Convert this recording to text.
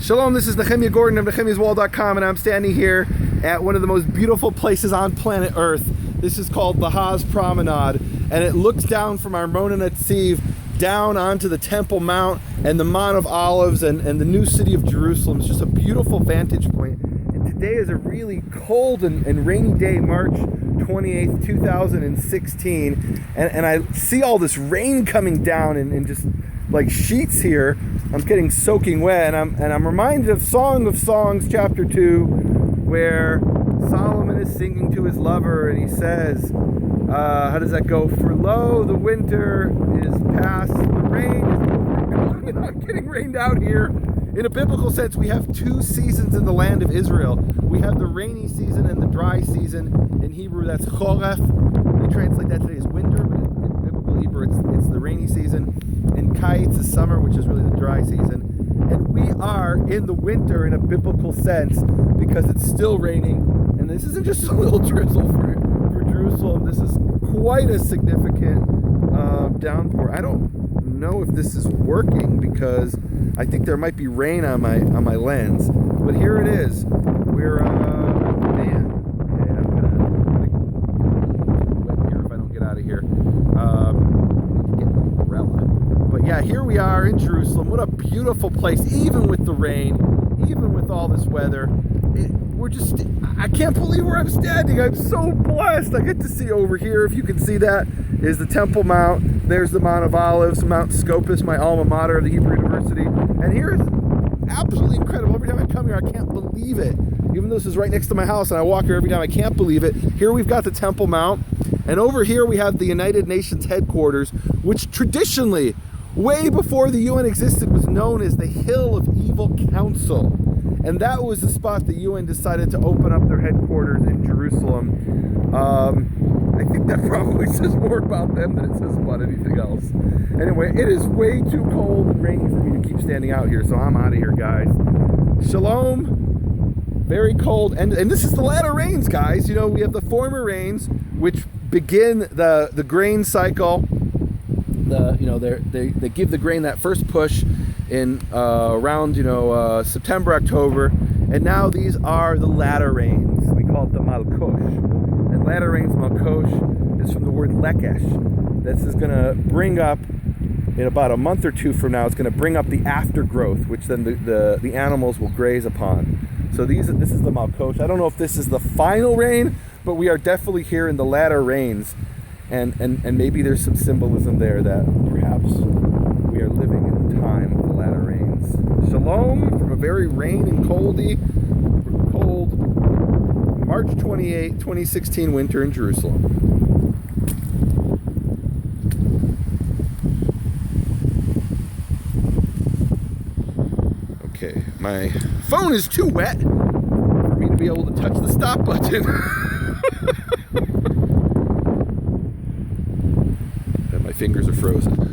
Shalom, this is Nehemiah Gordon of NehemiahsWall.com, and I'm standing here at one of the most beautiful places on planet Earth. This is called the Promenade, and it looks down from Armona Netziv down onto the Temple Mount and the Mount of Olives and the new city of Jerusalem. It's just a beautiful vantage point. And today is a really cold and rainy day, March 28th, 2016, and I see all this rain coming down and just like sheets here. I'm getting soaking wet, and I'm reminded of Song of Songs chapter 2, where Solomon is singing to his lover, and he says, how does that go? For lo, the winter is past, the rain is over. You're not getting rained out here. In a biblical sense, we have two seasons in the land of Israel. We have the rainy season and the dry season. In Hebrew, that's Choref. They translate that today as winter, but in biblical Hebrew, it's the rainy season. And Kayitz is summer, which is really the dry season. And we are in the winter in a biblical sense because it's still raining. And this isn't just a little drizzle for Jerusalem. This is quite a significant downpour. I don't know if this is working because I think there might be rain on my lens. But here it is. We're man. Okay, I'm gonna wet here if I don't get out of here. Get an umbrella. But yeah, here we are in Jerusalem. What a beautiful place, even with the rain, even with all this weather. I can't believe where I'm standing. I'm so blessed. I get to see over here, if you can see that, is the Temple Mount. There's the Mount of Olives, Mount Scopus, my alma mater of the Hebrew University. And here is absolutely incredible. Every time I come here, I can't believe it. Even though this is right next to my house and I walk here every time, I can't believe it. Here we've got the Temple Mount. And over here we have the United Nations headquarters, which traditionally, way before the UN existed, was known as the Hill of Evil Council. And that was the spot the UN decided to open up their headquarters in Jerusalem. I think that probably says more about them than it says about anything else. Anyway, it is way too cold and rainy for me to keep standing out here, so I'm out of here, guys. Shalom. Very cold, and this is the latter rains, guys. You know, we have the former rains, which begin the grain cycle. They give the grain that first push in around September, October, and now these are the latter rains. We call it the Malkosh, and latter rains, Malkosh, is from the word lekesh. This is going to bring up, in about a month or two from now, it's going to bring up the aftergrowth, which then the animals will graze upon. So this is the Malkosh. I don't know if this is the final rain, but we are definitely here in the latter rains. And maybe there's some symbolism there that perhaps we are living in the time of the latter rains. Shalom from a very rain and cold March 28, 2016 winter in Jerusalem. Okay, my phone is too wet for me to be able to touch the stop button. My fingers are frozen.